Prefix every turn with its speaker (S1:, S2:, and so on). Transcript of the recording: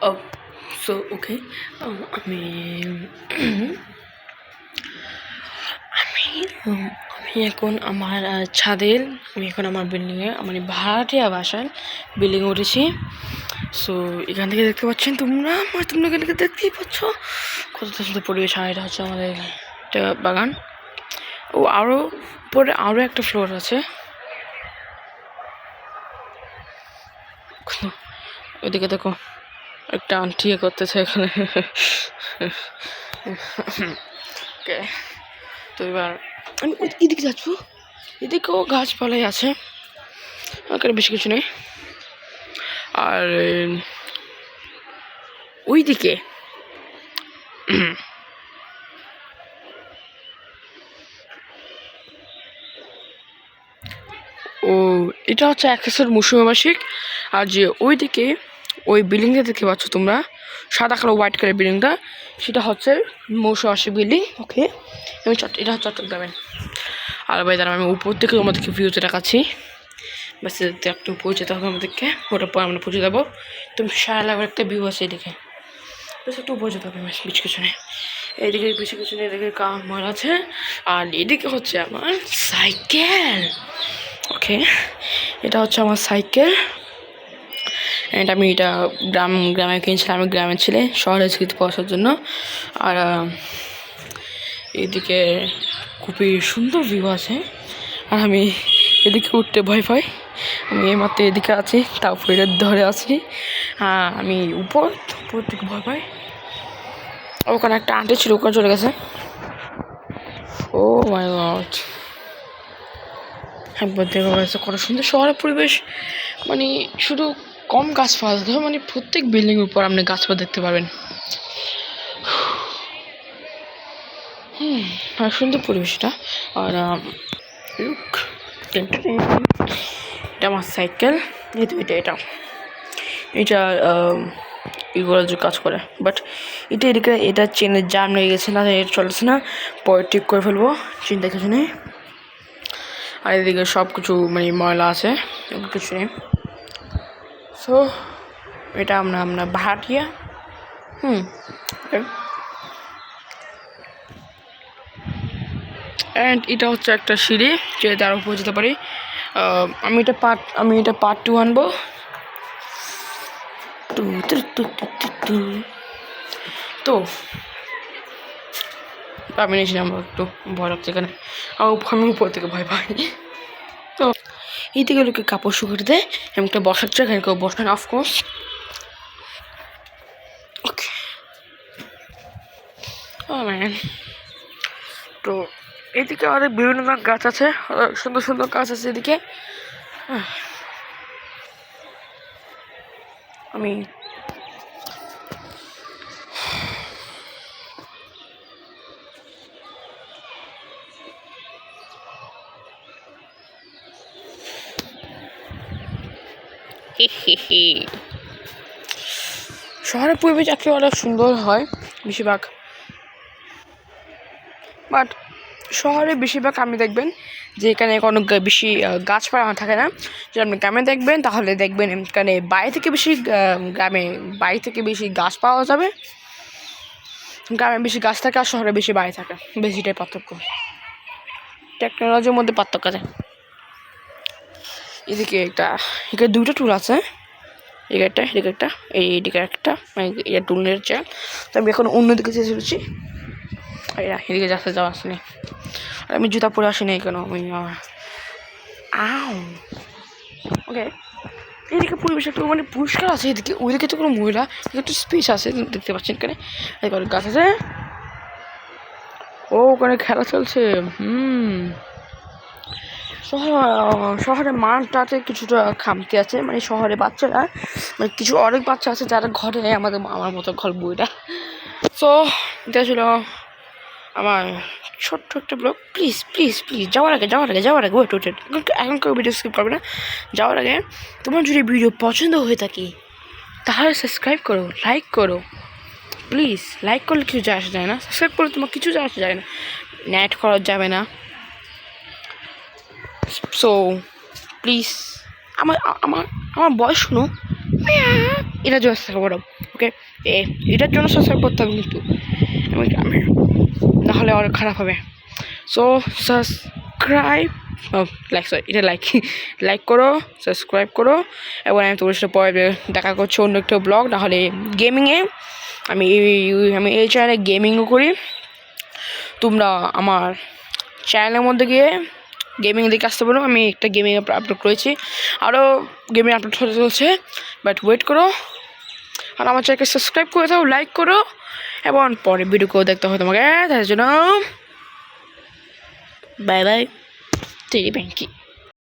S1: Oh, so okay. আমি আমি আমি এখন আমার ছাদের আমি এখন আমার বিল্ডিংয়ে মানে ভাড়াটিয়া বাসার বিল্ডিংয়ে উঠেছি। সো এখান থেকে দেখতে পাচ্ছেন তোমরা এখান থেকে দেখতেই পাচ্ছ কতটা সুন্দর পরিবেশ। আর এটা হচ্ছে আমাদের একটা বাগান। ও আরও পরে আরও একটা ফ্লোর আছে। ওইদিকে দেখো একটা আন্টি করতেছে এখানে। ওকে, তো এবার আমি এদিকে যাচ্ছি। এদিকেও গাছপালাই আছে, এখানে বেশি কিছু নেই। আর ওইদিকে ও এটা হচ্ছে অ্যাক্সেসের মৌসুমী আবাসিক। আর যে ওইদিকে ওই বিল্ডিংটা দেখতে পাচ্ছ তোমরা, সাদা কালো হোয়াইট কালার বিল্ডিংটা, সেটা হচ্ছে মৌসুমী আবাসিক বিল্ডিং। ওকে, আমি এটা হচ্ছে চট্টগ্রামে। আর ভাই দাঁড়া, আমি উপর থেকে তোমাদেরকে ভিউতে দেখাচ্ছি। বাস একটু উপরে যেতে হবে আমাদেরকে, ওটার পর আমরা পৌঁছে যাবো। তুমি সারা একটা ভিউ আছে এদিকে, বেশ একটু উপরে যেতে হবে, বেশ কিছু নেই। এইদিকে বেশি কিছু নেই, এদিকে কামড় আছে। আর এদিকে হচ্ছে আমার সাইকেল। ওকে, এটা হচ্ছে আমার সাইকেল। অ্যান্ড আমি এটা গ্রামে কিনেছিলাম। আমি গ্রামের ছেলে, শহরে শিখতে পড়াশোনার জন্য। আর এদিকে খুবই সুন্দর ভিউ আছে। আর আমি এদিকে উঠতে ভয় পাই। আমি এইমাত্র এদিকে আছি, তারপর এটা ধরে আছি। আমি উপর থেকে ভয় পাই। ওখানে একটা আন্টি ছিল, ওখানে চলে গেছে। ও মাই গড, একবার দেখা গেছে কত সুন্দর শহরের পরিবেশ। মানে শুধু কম গাছপালা থাকে, মানে প্রত্যেক বিল্ডিং উপর আপনি গাছপালা দেখতে পাবেন। আর সুন্দর পরিবেশটা। আর এটা আমার সাইকেল। এটা এগুলো যে কাজ করে, বাট এটা চেনের জাম লেগে গেছে, না এটা চলছে না, পরে ঠিক করে ফেলবো, চিন্তা কিছু নেই। আর এদিকে সব কিছু মানে ময়লা আছে, কিছু নেই। সো এটা আমরা ভাড়াটিয়া। অ্যান্ড এটা হচ্ছে একটা সিঁড়ি, যে তার উপরে যেতে পারি। আমি এটা পার্ট 2 আনবো। তো আমি নিয়েছিলাম, একটু ভয় লাগছে এখানে। আমি উপর থেকে ভয় পাই। তো এই থেকে লোকে কাপড় শুকাতে দেয়, এবং একটা বসার জায়গা, এখানে কেউ বসে না অফকোর্স। ওকে, তো এদিকে অনেক বিভিন্ন ধরনের গাছ আছে, সুন্দর সুন্দর গাছ আছে এদিকে। আমি শহরের পরিবেশ একটু অনেক সুন্দর হয় বেশিরভাগ, বাট শহরে বেশিরভাগ আপনি দেখবেন যে এখানে কোনো বেশি গাছপালা থাকে না। যদি আপনি গ্রামে দেখবেন তাহলে দেখবেন এখানে বাইরে থেকে বেশি গাছ পাওয়া যাবে। গ্রামে বেশি গাছ থাকে আর শহরে বেশি বাড়ি থাকে, বেশিটাই পার্থক্য, টেকনোলজির মধ্যে পার্থক্য আছে। এদিকে এখানে 2টা টুল আছে, এদিকে একটা এইদিকে একটা, এটা টুলের চেয়ার। তো আমি এখন অন্যদিকে চেয়ে চলেছি। এদিকে যাওয়া আসেনি, আর আমি জুতা পরে আসিনি কেন, আমি ওকে। এদিকে পরিবেশ একটু মানে পরিষ্কার আছে, এদিকে ওইদিকে তো কোনো মহিলা, একটু স্পেস আছে দেখতে পাচ্ছেন এখানে। এবার গাছ আছে, ওখানে খেলা চলছে। শহরে মাঠটাতে কিছুটা খামতি আছে, মানে শহরে বাচ্চারা, মানে অনেক বাচ্চা আছে যারা ঘরে নেই, আমার মতো ঘর বইটা। সো এটা ছিল আমার ছোট্ট একটা ব্লগ। প্লিজ যাওয়ার আগে ওয়েট এখন কেউ ভিডিও স্কিপ করবে না। যাওয়ার আগে তোমার যদি ভিডিও পছন্দ হয়ে থাকে তাহলে সাবস্ক্রাইব করো, লাইক করো। প্লিজ লাইক করলে কিছু যায় আসা যায় না, সাবস্ক্রাইব করলে তোমার কিছু যায় আসা যায় না, নেট খরচ যাবে না। সো প্লিজ আমার বয়স শুনো, এটা জোর থাকো বড়। ওকে, এটার জন্য সাবস্ক্রাইব করতে হবে কিন্তু আমি নাহলে অনেক খারাপ হবে। সো সাবস্ক্রাইব এটা লাইক করো, সাবস্ক্রাইব করো, এবং আমি তোমার সাথে পরে দেখা করছি অন্য একটা ব্লগ, নাহলে গেমিংয়ে। আমি এই চ্যানেলে গেমিংও করি। তোমরা আমার চ্যানেলের মধ্যে গিয়ে গেমিং দেখে আসতে পারো। আমি একটা গেমিং আপলোড করেছি, আরও গেমিং আপলোড হতে চলছে, বাট ওয়েট করো। আর আমার চ্যানেলকে সাবস্ক্রাইব করে দাও, লাইক করো, এবং পরে ভিডিও দেখতে হবে তোমাকে। তার জন্য বাই বাই, টেরি ব্যাংকি।